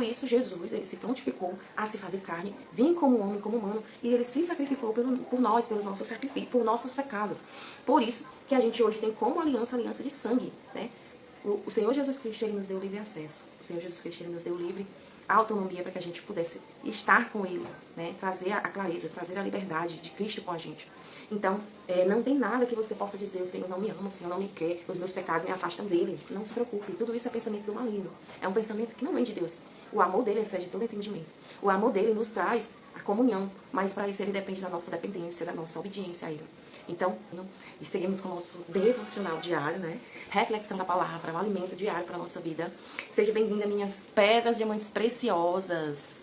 tudo isso, Jesus, ele se prontificou a se fazer carne, vir como homem, como humano, e ele se sacrificou por nós, pelos nossos sacrifícios, por nossos pecados. Por isso que a gente hoje tem como aliança, aliança de sangue, né? O Senhor Jesus Cristo, ele nos deu livre acesso. O Senhor Jesus Cristo, ele nos deu livre autonomia para que a gente pudesse estar com ele, né? Trazer a clareza, trazer a liberdade de Cristo com a gente. Então, não tem nada que você possa dizer, o Senhor não me ama, o Senhor não me quer, os meus pecados me afastam dele. Não se preocupe, tudo isso é pensamento do maligno. É um pensamento que não vem de Deus. O amor dele excede todo entendimento. O amor dele nos traz a comunhão, mas para isso ele depende da nossa dependência, da nossa obediência a ele. Então, seguimos com o nosso devocional diário, né? Reflexão da palavra, um alimento diário para a nossa vida. Seja bem-vinda, minhas pedras, diamantes preciosas.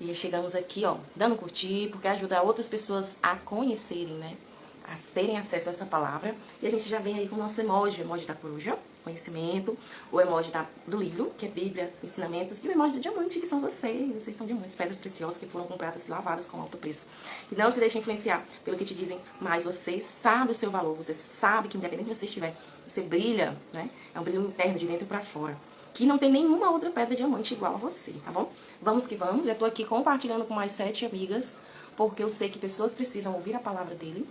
E chegamos aqui, ó, dando curtir, porque ajuda outras pessoas a conhecerem, né? A terem acesso a essa palavra. E a gente já vem aí com o nosso emoji, o emoji da coruja, conhecimento, o emoji do livro, que é Bíblia, ensinamentos, e o emoji do diamante, que são vocês. Vocês são diamantes, pedras preciosas que foram compradas e lavadas com alto preço. E não se deixem influenciar pelo que te dizem, mas você sabe o seu valor, você sabe que independente de você estiver, você brilha, né? É um brilho interno, de dentro para fora, que não tem nenhuma outra pedra diamante igual a você, tá bom? Vamos que vamos, eu tô aqui compartilhando com mais 7 amigas, porque eu sei que pessoas precisam ouvir a palavra dele,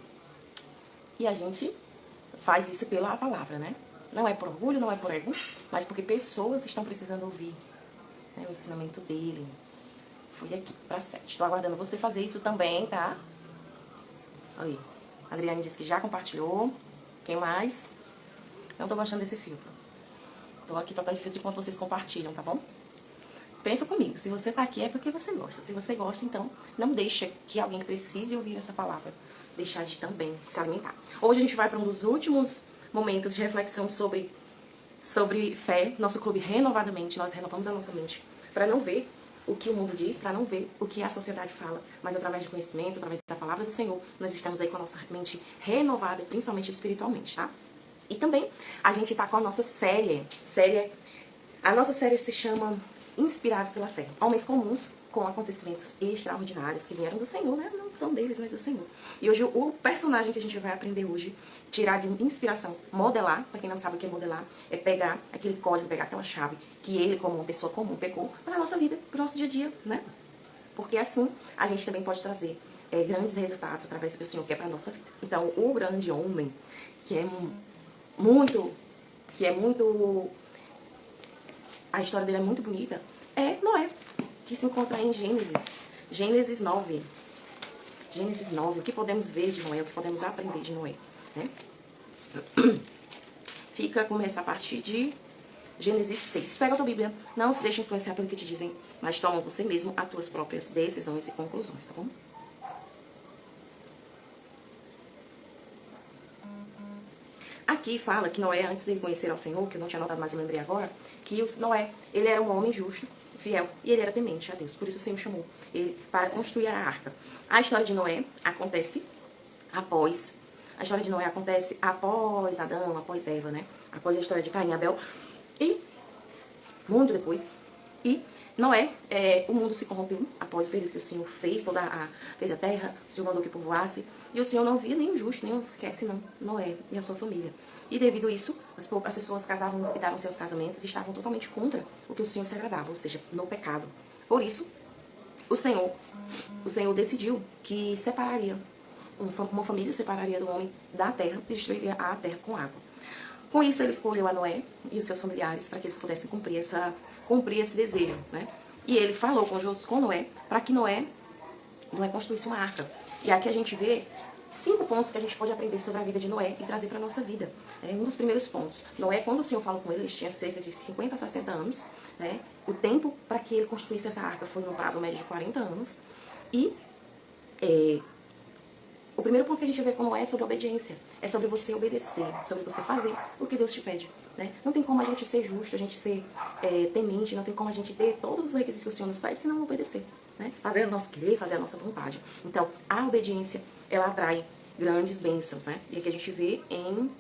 e a gente faz isso pela palavra, né? Não é por orgulho, não é por ego, mas porque pessoas estão precisando ouvir, né, o ensinamento dele. Fui aqui pra 7. Tô aguardando você fazer isso também, tá? Aí, a Adriane disse que já compartilhou. Quem mais? Não tô gostando desse filtro. Tô aqui trocando de filtro enquanto vocês compartilham, tá bom? Pensa comigo, se você tá aqui é porque você gosta. Se você gosta, então não deixa que alguém que precise ouvir essa palavra deixar de também se alimentar. Hoje a gente vai para um dos últimos momentos de reflexão sobre fé. Nosso clube renovadamente, nós renovamos a nossa mente para não ver o que o mundo diz, para não ver o que a sociedade fala, mas através de conhecimento, através da palavra do Senhor, nós estamos aí com a nossa mente renovada, principalmente espiritualmente, tá? E também a gente tá com a nossa a nossa série se chama Inspirados pela Fé. Homens comuns com acontecimentos extraordinários que vieram do Senhor, né? Não são deles, mas do Senhor. E hoje o personagem que a gente vai aprender hoje, tirar de inspiração, modelar, para quem não sabe o que é modelar, é pegar aquele código, pegar aquela chave que ele, como uma pessoa comum, pegou para a nossa vida, para o nosso dia a dia, né? Porque assim a gente também pode trazer grandes resultados através do que o Senhor quer para a nossa vida. Então, o grande homem, que é muito... A história dele é muito bonita, é Noé, que se encontra em Gênesis 9. Gênesis 9, o que podemos ver de Noé, o que podemos aprender de Noé, né? Começa a partir de Gênesis 6. Pega a tua Bíblia, não se deixe influenciar pelo que te dizem, mas toma você mesmo as tuas próprias decisões e conclusões, tá bom? Aqui fala que Noé, antes dele conhecer ao Senhor, que eu não tinha notado, mas eu lembrei agora, que Noé, ele era um homem justo, fiel, e ele era temente a Deus. Por isso o Senhor chamou ele para construir a arca. A história de Noé acontece após Adão, após Eva, né? Após a história de Caim e Abel. E muito depois. E Noé, o mundo se corrompeu após o período que o Senhor fez fez a terra, o Senhor mandou que povoasse, e o Senhor não via nem o justo, nem o esquece não, Noé e a sua família. E devido a isso, as pessoas casavam e davam seus casamentos e estavam totalmente contra o que o Senhor se agradava, ou seja, no pecado. Por isso, o Senhor decidiu que separaria, uma família separaria do homem da terra e destruiria a terra com água. Com isso, ele escolheu a Noé e os seus familiares para que eles pudessem cumprir esse desejo, né? E ele falou com Noé para que Noé construísse uma arca. E aqui a gente vê 5 pontos que a gente pode aprender sobre a vida de Noé e trazer para a nossa vida. Um dos primeiros pontos. Noé, quando o Senhor falou com ele, ele tinha cerca de 50 a 60 anos. Né? O tempo para que ele construísse essa arca foi num prazo médio de 40 anos. E o primeiro ponto que a gente vê com Noé é sobre a obediência. É sobre você obedecer, sobre você fazer o que Deus te pede. Né? Não tem como a gente ser justo, a gente ser temente, não tem como a gente ter todos os requisitos que o Senhor nos pede se não obedecer. Né? Fazer o nosso querer, fazer a nossa vontade. Então, a obediência, ela atrai grandes bênçãos. Né? E aqui a gente vê em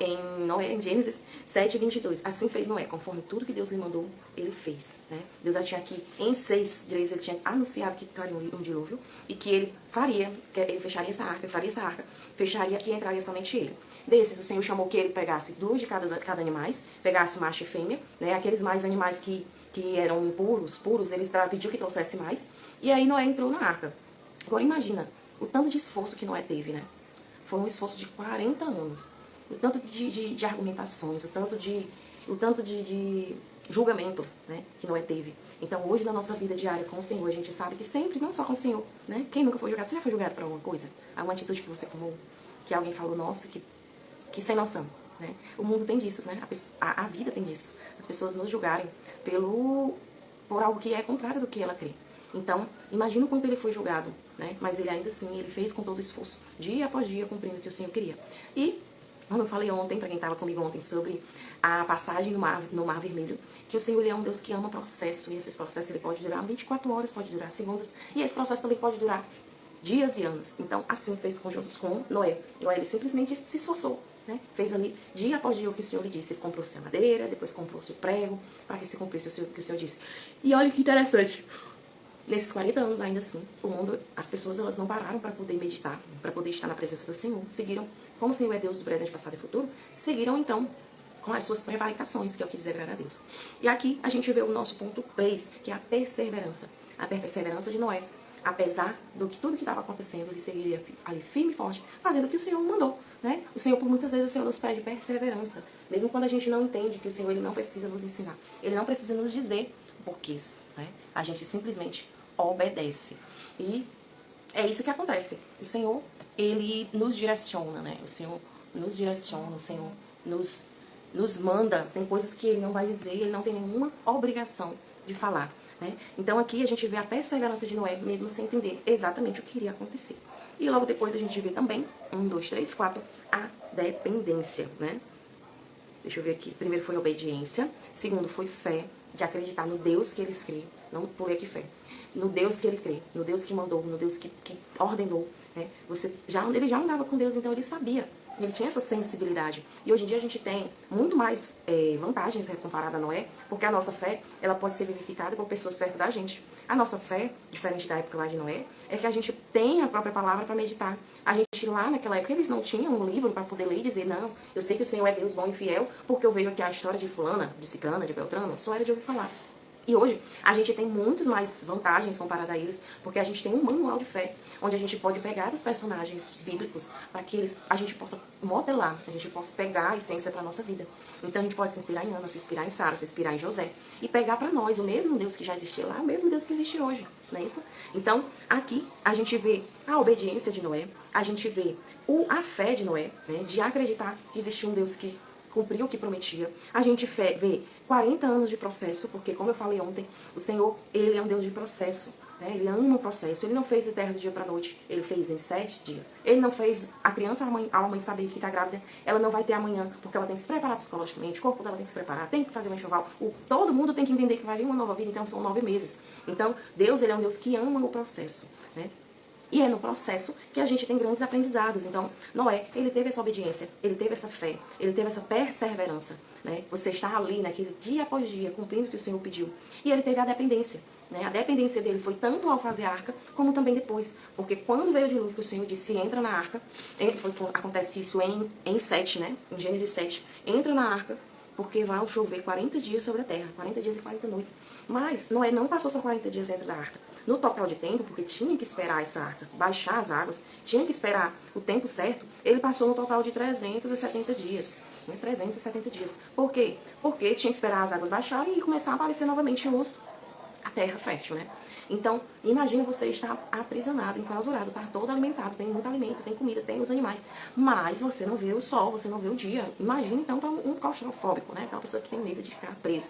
Em Gênesis 7:22. Assim fez Noé, conforme tudo que Deus lhe mandou, ele fez. Né? Deus já tinha aqui, em 6:3, ele tinha anunciado que estaria um dilúvio e que ele fecharia essa arca, fecharia e entraria somente ele. Desses, o Senhor chamou que ele pegasse 2 de cada animais, pegasse macho e fêmea, né? Aqueles mais animais que eram impuros, puros, ele pediu que trouxesse mais. E aí Noé entrou na arca. Agora imagina o tanto de esforço que Noé teve, né? Foi um esforço de 40 anos. O tanto de argumentações, o tanto de julgamento, né, que Noé teve. Então, hoje, na nossa vida diária com o Senhor, a gente sabe que sempre, não só com o Senhor, né? Quem nunca foi julgado? Você já foi julgado por alguma coisa? Alguma atitude que você tomou? Que alguém falou, nossa, que sem noção, né? O mundo tem disso, né? A vida tem disso. As pessoas nos julgarem por algo que é contrário do que ela crê. Então, imagina o quanto ele foi julgado, né? Mas ele ainda assim, ele fez com todo esforço, dia após dia, cumprindo o que o Senhor queria. E, quando eu falei ontem, para quem estava comigo ontem, sobre a passagem no Mar Vermelho, que o Senhor ele é um Deus que ama o processo, e esse processo ele pode durar 24 horas, pode durar segundos, e esse processo também pode durar dias e anos. Então, assim fez com Noé. Noé, ele simplesmente se esforçou, né? Fez ali, dia após dia, o que o Senhor lhe disse. Ele comprou-se a madeira, depois comprou-se o prego, para que se cumprisse o que o Senhor disse. E olha que interessante. Nesses 40 anos, ainda assim, o mundo, as pessoas, elas não pararam para poder meditar, para poder estar na presença do Senhor. Seguiram, como o Senhor é Deus do presente, passado e futuro, seguiram, então, com as suas prevaricações, que é o que desagradar a Deus. E aqui, a gente vê o nosso ponto 3, que é a perseverança. A perseverança de Noé. Apesar do que tudo que estava acontecendo, ele seguiria ali firme e forte, fazendo o que o Senhor mandou, né? O Senhor, por muitas vezes, o Senhor nos pede perseverança. Mesmo quando a gente não entende que o Senhor ele não precisa nos ensinar. Ele não precisa nos dizer porquês, né? A gente simplesmente obedece. E é isso que acontece. O Senhor, ele nos direciona, né? O Senhor nos direciona, o Senhor nos manda. Tem coisas que ele não vai dizer, ele não tem nenhuma obrigação de falar. Né? Então aqui a gente vê a perseverança de Noé, mesmo sem entender exatamente o que iria acontecer. E logo depois a gente vê também, 1, 2, 3, 4, a dependência. Né? Deixa eu ver aqui. Primeiro foi obediência. Segundo foi fé, de acreditar no Deus que eles crê. Não por que fé. No Deus que ele crê, no Deus que mandou, no Deus que ordenou. Né? Ele já andava com Deus, então ele sabia. Ele tinha essa sensibilidade. E hoje em dia a gente tem muito mais vantagens comparada a Noé, porque a nossa fé ela pode ser vivificada por pessoas perto da gente. A nossa fé, diferente da época lá de Noé, é que a gente tem a própria palavra para meditar. A gente lá naquela época, eles não tinham um livro para poder ler e dizer, não, eu sei que o Senhor é Deus bom e fiel, porque eu vejo aqui a história de fulana, de ciclana, de beltrana, só era de ouvir falar. E hoje a gente tem muitas mais vantagens comparado a eles, porque a gente tem um manual de fé, onde a gente pode pegar os personagens bíblicos para que a gente possa modelar, a gente possa pegar a essência para a nossa vida. Então a gente pode se inspirar em Ana, se inspirar em Sara, se inspirar em José e pegar para nós o mesmo Deus que já existia lá, o mesmo Deus que existe hoje, não é isso? Então aqui a gente vê a obediência de Noé, a gente vê a fé de Noé, né, de acreditar que existia um Deus que cumpriu o que prometia. A gente vê 40 anos de processo, porque, como eu falei ontem, o Senhor, ele é um Deus de processo. Né? Ele ama o processo. Ele não fez eterno do dia para a noite. Ele fez em 7 dias. Ele não fez a criança, a mãe saber que está grávida, ela não vai ter amanhã, porque ela tem que se preparar psicologicamente, o corpo dela tem que se preparar, tem que fazer um enxoval. Todo mundo tem que entender que vai vir uma nova vida, então são 9 meses. Então, Deus, ele é um Deus que ama o processo. Né? E é no processo que a gente tem grandes aprendizados. Então, Noé, ele teve essa obediência, ele teve essa fé, ele teve essa perseverança. Né? Você está ali naquele dia após dia, cumprindo o que o Senhor pediu. E ele teve a dependência. Né? A dependência dele foi tanto ao fazer a arca, como também depois. Porque quando veio o dilúvio que o Senhor disse, entra na arca, acontece isso em 7, né? Em Gênesis 7, entra na arca, porque vai chover 40 dias sobre a terra, 40 dias e 40 noites. Mas Noé não passou só 40 dias dentro da arca. No total de tempo, porque tinha que esperar essa arca baixar as águas, tinha que esperar o tempo certo, ele passou no total de 370 dias. Né? 370 dias. Por quê? Porque tinha que esperar as águas baixarem e começar a aparecer novamente a terra fértil, né? Então, imagina você estar aprisionado, enclausurado, tá todo alimentado, tem muito alimento, tem comida, tem os animais, mas você não vê o sol, você não vê o dia. Imagina, então, para um claustrofóbico, né? Aquela pessoa que tem medo de ficar presa.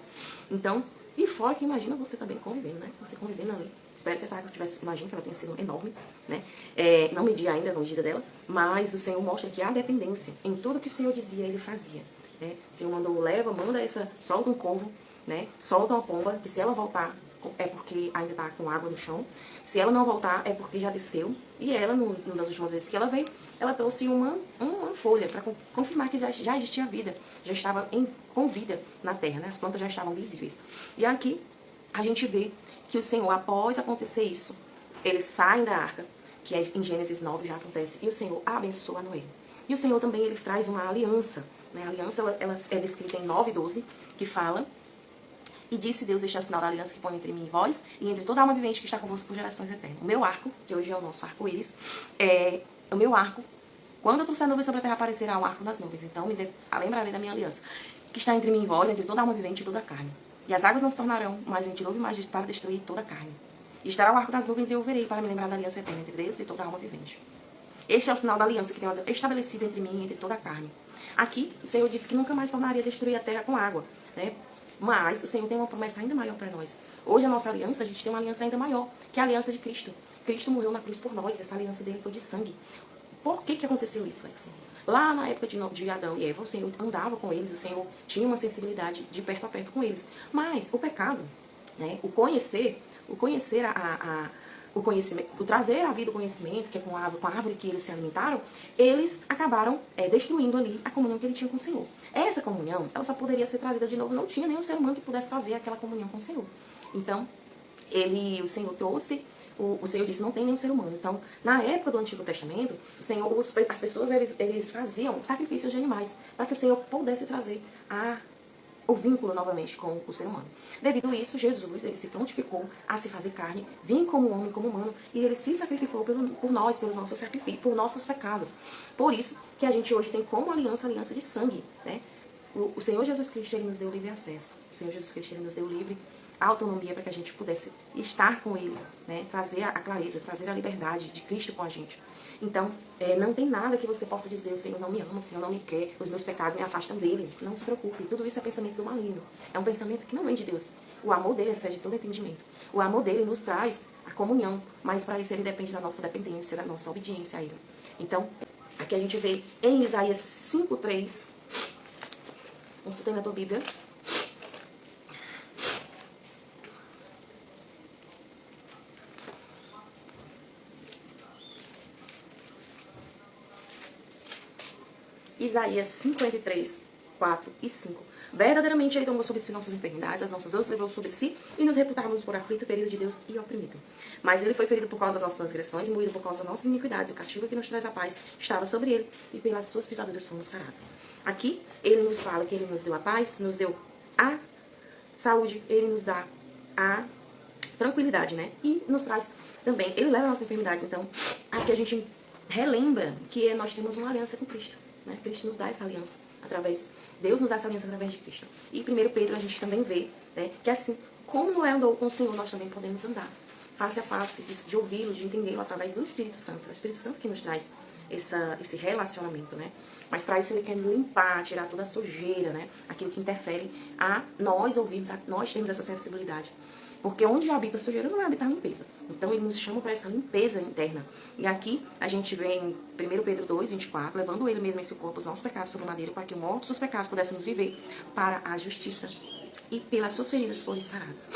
Então, e fora que imagina você também convivendo, né? Você convivendo ali. Espero que essa água tivesse, imagina que ela tenha sido enorme, né? Não medi ainda a medida dela, mas o Senhor mostra que há dependência. Em tudo que o Senhor dizia, ele fazia. Né? O Senhor mandou, manda solta um corvo, né? Solta uma pomba, que se ela voltar é porque ainda está com água no chão. Se ela não voltar, é porque já desceu. E ela, numa das últimas vezes que ela veio, ela trouxe uma folha para confirmar que já existia vida. Já estava com vida na terra, né? As plantas já estavam visíveis. E aqui a gente vê que o Senhor, após acontecer isso, eles saem da arca, que em Gênesis 9 já acontece, e o Senhor abençoa Noé. E o Senhor também ele traz uma aliança. Né? A aliança ela é descrita em 9:12, que fala: e disse Deus: este é o sinal da aliança que põe entre mim e vós, e entre toda alma vivente que está convosco por gerações eternas. O meu arco, que hoje é o nosso arco-íris, o meu arco, quando eu trouxer a nuvem sobre a terra, aparecerá o arco das nuvens. Então, lembrarei da minha aliança, que está entre mim e vós, entre toda alma vivente e toda a carne. E as águas não se tornarão mais em dilúvio, mas para destruir toda a carne. E estará o arco das nuvens, e eu o verei, para me lembrar da aliança eterna entre Deus e toda alma vivente. Este é o sinal da aliança que tenho estabelecido entre mim e entre toda a carne. Aqui, o Senhor disse que nunca mais tornaria a destruir a terra com água, né? Mas o Senhor tem uma promessa ainda maior para nós. Hoje a nossa aliança, a gente tem uma aliança ainda maior, que é a aliança de Cristo. Cristo morreu na cruz por nós, essa aliança dele foi de sangue. Por que aconteceu isso, Lexi? Lá na época de Adão e Eva, o Senhor andava com eles, o Senhor tinha uma sensibilidade de perto a perto com eles. Mas o pecado, né, o conhecer o conhecimento, o trazer à vida o conhecimento, que é com a árvore que eles se alimentaram, eles acabaram destruindo ali a comunhão que ele tinha com o Senhor. Essa comunhão, ela só poderia ser trazida de novo, não tinha nenhum ser humano que pudesse trazer aquela comunhão com o Senhor. Então, o Senhor trouxe, o Senhor disse, não tem nenhum ser humano. Então, na época do Antigo Testamento, as pessoas, eles faziam sacrifícios de animais, para que o Senhor pudesse trazer o vínculo novamente com o ser humano. Devido a isso, Jesus, ele se prontificou a se fazer carne, vir como homem, como humano, e ele se sacrificou por nós, pelos nossos sacrifícios, por nossos pecados. Por isso que a gente hoje tem como aliança de sangue, né? O Senhor Jesus Cristo, ele nos deu livre acesso. O Senhor Jesus Cristo, ele nos deu livre autonomia para que a gente pudesse estar com ele, né? Trazer a clareza, trazer a liberdade de Cristo com a gente. Então, não tem nada que você possa dizer: o Senhor não me ama, o Senhor não me quer, os meus pecados me afastam dele. Não se preocupe, tudo isso é pensamento do maligno. É um pensamento que não vem de Deus. O amor dele excede todo entendimento. O amor dele nos traz a comunhão, mas para isso ele depende da nossa dependência, da nossa obediência a ele. Então, aqui a gente vê em Isaías 5:3, consultei na tua Bíblia, Isaías 53, 4 e 5. Verdadeiramente ele tomou sobre si nossas enfermidades, as nossas dores levou sobre si, e nos reputávamos por aflito, ferido de Deus e oprimido. Mas ele foi ferido por causa das nossas transgressões, moído por causa das nossas iniquidades. O castigo que nos traz a paz estava sobre ele, e pelas suas pisaduras fomos sarados. Aqui ele nos fala que ele nos deu a paz, nos deu a saúde, ele nos dá a tranquilidade, né? E nos traz também, ele leva nossas enfermidades. Então, aqui a gente relembra que nós temos uma aliança com Cristo. Né? Cristo nos dá essa aliança Deus nos dá essa aliança através de Cristo. E em 1 Pedro a gente também vê, né, que assim como Noé andou com o Senhor, nós também podemos andar face a face, de ouvi-lo, de entendê-lo através do Espírito Santo. É o Espírito Santo que nos traz esse relacionamento, né? Mas para isso ele quer limpar, tirar toda a sujeira, né? Aquilo que interfere a nós ouvirmos, nós temos essa sensibilidade. Porque onde habita a sujeira não vai habitar a limpeza. Então ele nos chama para essa limpeza interna. E aqui a gente vê em 1 Pedro 2, 24, levando ele mesmo em seu corpo os nossos pecados sobre o madeiro, para que mortos dos pecados pudéssemos viver para a justiça. E pelas suas feridas foram sarados.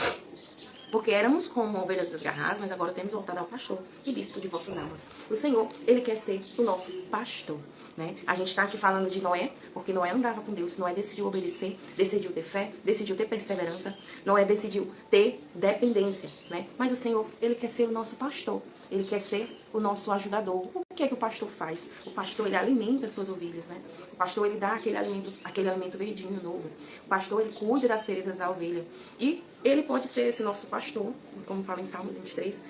Porque éramos como ovelhas desgarradas, mas agora temos voltado ao pastor e bispo de vossas almas. O Senhor, ele quer ser o nosso pastor. Né? A gente está aqui falando de Noé, porque Noé andava com Deus. Noé decidiu obedecer, decidiu ter fé, decidiu ter perseverança. Noé decidiu ter dependência. Né? Mas o Senhor, ele quer ser o nosso pastor. Ele quer ser o nosso ajudador. O que é que o pastor faz? O pastor, ele alimenta as suas ovelhas, né? O pastor, ele dá aquele alimento verdinho, novo. O pastor, ele cuida das feridas da ovelha. E ele pode ser esse nosso pastor, como fala em Salmos 23,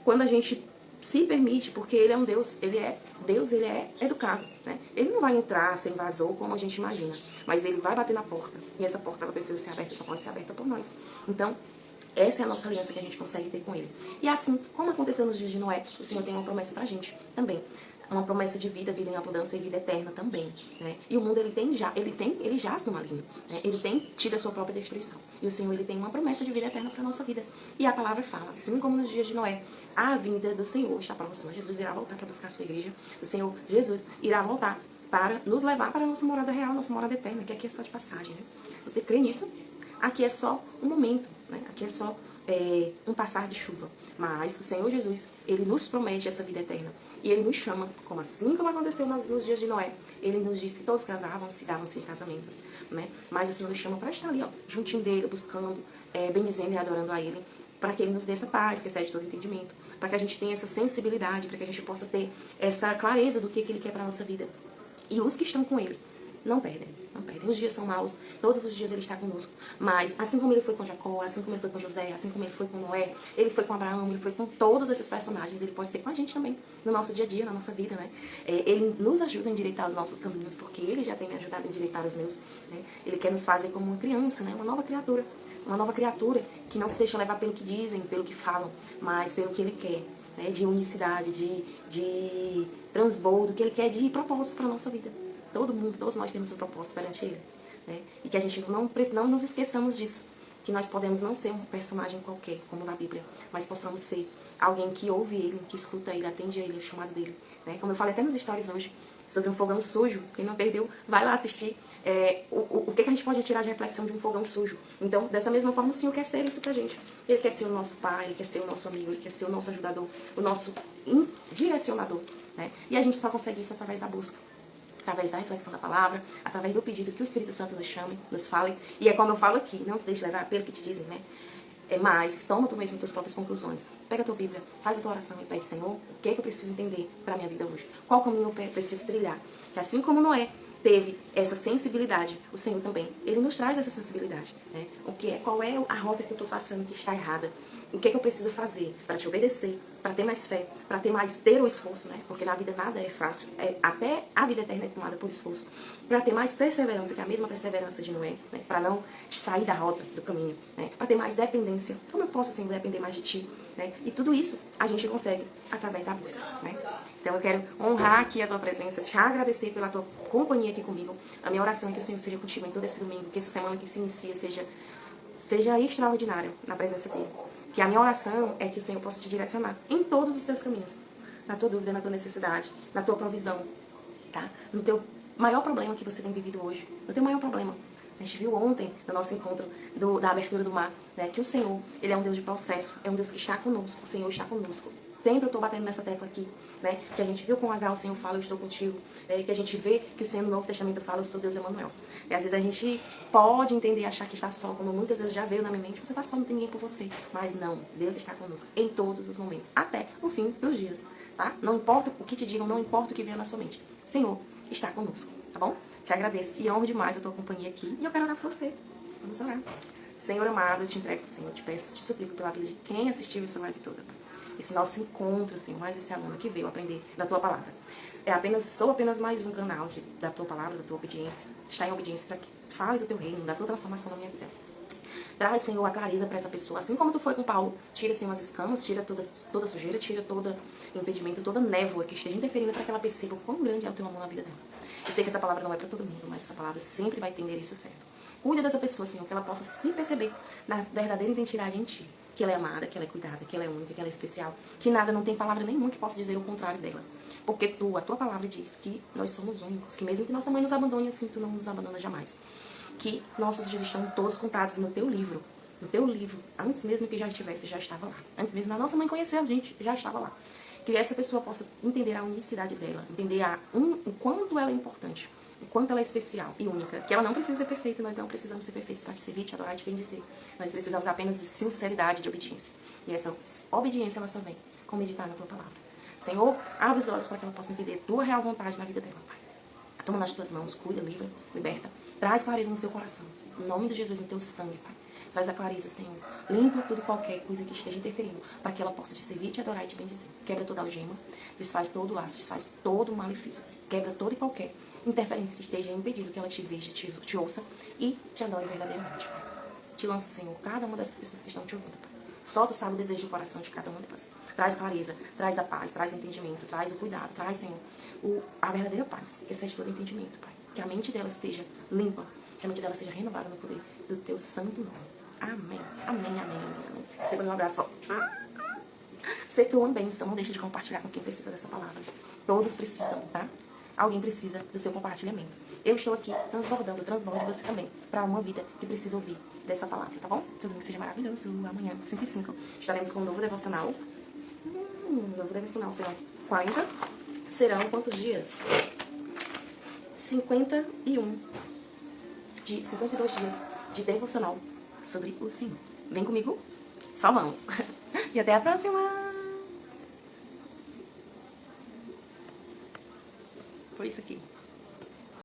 quando a gente se permite, porque ele é um Deus, ele é educado, né? Ele não vai entrar sem invasor, como a gente imagina, mas ele vai bater na porta. E essa porta, ela precisa ser aberta, só pode ser aberta por nós. Então, essa é a nossa aliança que a gente consegue ter com ele. E assim, como aconteceu nos dias de Noé, o Senhor tem uma promessa pra gente também. Uma promessa de vida, vida em abundância e vida eterna também. Né? E o mundo, ele jaz no maligno. Né? Ele tem tido a sua própria destruição. E o Senhor, ele tem uma promessa de vida eterna para a nossa vida. E a palavra fala, assim como nos dias de Noé, a vinda do Senhor está próxima. Jesus irá voltar para buscar a sua igreja. O Senhor, Jesus, irá voltar para nos levar para a nossa morada real, nossa morada eterna, que aqui é só de passagem. Né? Você crê nisso? Aqui é só um momento. Né? Aqui é só um passar de chuva. Mas o Senhor Jesus, Ele nos promete essa vida eterna. E Ele nos chama, como assim como aconteceu nos dias de Noé. Ele nos disse que todos casavam-se, davam-se em casamentos, né? Mas o Senhor nos chama para estar ali, ó, juntinho dele, buscando, bendizendo e adorando a Ele, para que Ele nos dê essa paz, que excede todo entendimento, para que a gente tenha essa sensibilidade, para que a gente possa ter essa clareza do que Ele quer para a nossa vida. E os que estão com Ele não perdem, não perdem. Os dias são maus, todos os dias Ele está conosco. Mas assim como Ele foi com Jacó, assim como Ele foi com José, assim como Ele foi com Noé, Ele foi com Abraão, Ele foi com todos esses personagens, Ele pode ser com a gente também, no nosso dia a dia, na nossa vida, né? Ele nos ajuda a endireitar os nossos caminhos, porque Ele já tem me ajudado a endireitar os meus, né? Ele quer nos fazer como uma criança, né? Uma nova criatura que não se deixa levar pelo que dizem, pelo que falam, mas pelo que Ele quer, né? De unicidade, de transbordo, que Ele quer de propósito para a nossa vida. Todo mundo, todos nós temos um propósito perante Ele, né? E que a gente não nos esqueçamos disso. Que nós podemos não ser um personagem qualquer, como na Bíblia, mas possamos ser alguém que ouve Ele, que escuta Ele, atende a Ele, o chamado dele, né? Como eu falei até nos stories hoje, sobre um fogão sujo. Quem não perdeu, vai lá assistir. O que a gente pode tirar de reflexão de um fogão sujo. Então, dessa mesma forma, o Senhor quer ser isso pra gente. Ele quer ser o nosso pai, Ele quer ser o nosso amigo, Ele quer ser o nosso ajudador, o nosso direcionador, né? E a gente só consegue isso através da busca, através da reflexão da palavra, através do pedido que o Espírito Santo nos chame, nos fale. E é como eu falo aqui, não se deixe levar pelo que te dizem, né? Mas toma tu mesmo tuas próprias conclusões. Pega a tua Bíblia, faz a tua oração e pede, Senhor, o que é que eu preciso entender para a minha vida hoje? Qual caminho eu preciso trilhar? Que assim como Noé teve essa sensibilidade, o Senhor também, Ele nos traz essa sensibilidade, né? Qual é a rota que eu estou passando que está errada? O que é que eu preciso fazer para te obedecer, para ter mais fé, para ter o esforço, né? Porque na vida nada é fácil, até a vida eterna é tomada por esforço. Para ter mais perseverança, que é a mesma perseverança de Noé, né? Para não te sair da rota, do caminho, né? Para ter mais dependência. Como eu posso, Senhor, depender mais de Ti, né? E tudo isso a gente consegue através da busca, né? Então eu quero honrar aqui a Tua presença, te agradecer pela Tua companhia aqui comigo. A minha oração é que o Senhor seja contigo em todo esse domingo, que essa semana que se inicia seja extraordinária na presença dEle. Que a minha oração é que o Senhor possa te direcionar em todos os teus caminhos. Na tua dúvida, na tua necessidade, na tua provisão, tá? No teu maior problema que você tem vivido hoje. No teu maior problema. A gente viu ontem, no nosso encontro da abertura do mar, né, que o Senhor, Ele é um Deus de processo, é um Deus que está conosco, o Senhor está conosco. Sempre eu estou batendo nessa tecla aqui, né? Que a gente viu com H, o Senhor fala, eu estou contigo. Que a gente vê que o Senhor no Novo Testamento fala, eu sou Deus Emanuel. E às vezes a gente pode entender e achar que está só, como muitas vezes já veio na minha mente, você está só, não tem ninguém por você. Mas não, Deus está conosco em todos os momentos, até o fim dos dias, tá? Não importa o que te digam, não importa o que venha na sua mente. O Senhor está conosco, tá bom? Te agradeço e honro demais a tua companhia aqui. E eu quero orar por você. Vamos orar. Senhor amado, eu te entrego, Senhor, te peço, te suplico pela vida de quem assistiu essa live toda. Esse nosso encontro, Senhor, mais esse aluno que veio aprender da tua palavra. Sou apenas mais um canal da tua palavra, da tua obediência. Está em obediência para que fale do teu reino, da tua transformação na minha vida. Traz, Senhor, a clareza para essa pessoa. Assim como tu foi com Paulo, tira, Senhor, as escamas, tira toda sujeira, tira todo impedimento, toda névoa que esteja interferindo para que ela perceba o quão grande é o teu amor na vida dela. Eu sei que essa palavra não é para todo mundo, mas essa palavra sempre vai entender isso certo. Cuida dessa pessoa, Senhor, que ela possa se perceber na verdadeira identidade em Ti. Que ela é amada, que ela é cuidada, que ela é única, que ela é especial. Que nada, não tem palavra nenhuma que possa dizer o contrário dela. Porque a tua palavra diz que nós somos únicos. Que mesmo que nossa mãe nos abandone, assim, tu não nos abandona jamais. Que nossos dias estão todos contados no teu livro. No teu livro. Antes mesmo que já estivesse, já estava lá. Antes mesmo da nossa mãe conhecer a gente, já estava lá. Que essa pessoa possa entender a unicidade dela. Entender o quanto ela é importante. O quanto ela é especial e única. Que ela não precisa ser perfeita, nós não precisamos ser perfeitos para te servir, te adorar, te bendizer. Nós precisamos apenas de sinceridade, de obediência. E essa obediência, ela só vem com meditar na tua palavra. Senhor, abre os olhos para que ela possa entender a tua real vontade na vida dela, Pai. Toma nas tuas mãos, cuida, livra, liberta. Traz clareza no seu coração. Em nome de Jesus, no teu sangue, Pai. Traz a clareza, Senhor. Limpa tudo e qualquer coisa que esteja interferindo, para que ela possa te servir, te adorar e te bendizer. Quebra toda algema, desfaz todo o laço, desfaz todo o malefício. Quebra toda e qualquer interferência que esteja impedido que ela te veja, te ouça e te adore verdadeiramente, Pai. Te lanço, Senhor, cada uma dessas pessoas que estão te ouvindo, Pai. Só tu sabe o desejo do coração de cada uma delas. Traz clareza, traz a paz, traz o entendimento, traz o cuidado, traz, Senhor, a verdadeira paz, que excede todo entendimento, Pai. Que a mente dela esteja limpa, que a mente dela seja renovada no poder do teu santo nome. Amém, amém, amém, amém, amém. Receba um abraço, ó. Ser tua bênção, não deixe de compartilhar com quem precisa dessa palavra. Todos precisam, tá? alguém precisa do seu compartilhamento. Eu estou aqui transbordando, transborde você também, para uma vida que precisa ouvir dessa palavra, tá bom? Seu domingo seja maravilhoso. Amanhã, 5h05, estaremos com um novo devocional. Novo devocional serão 40. Serão quantos dias? 52 dias de devocional sobre o Senhor. Vem comigo? Só vamos. E até a próxima! Foi isso aqui.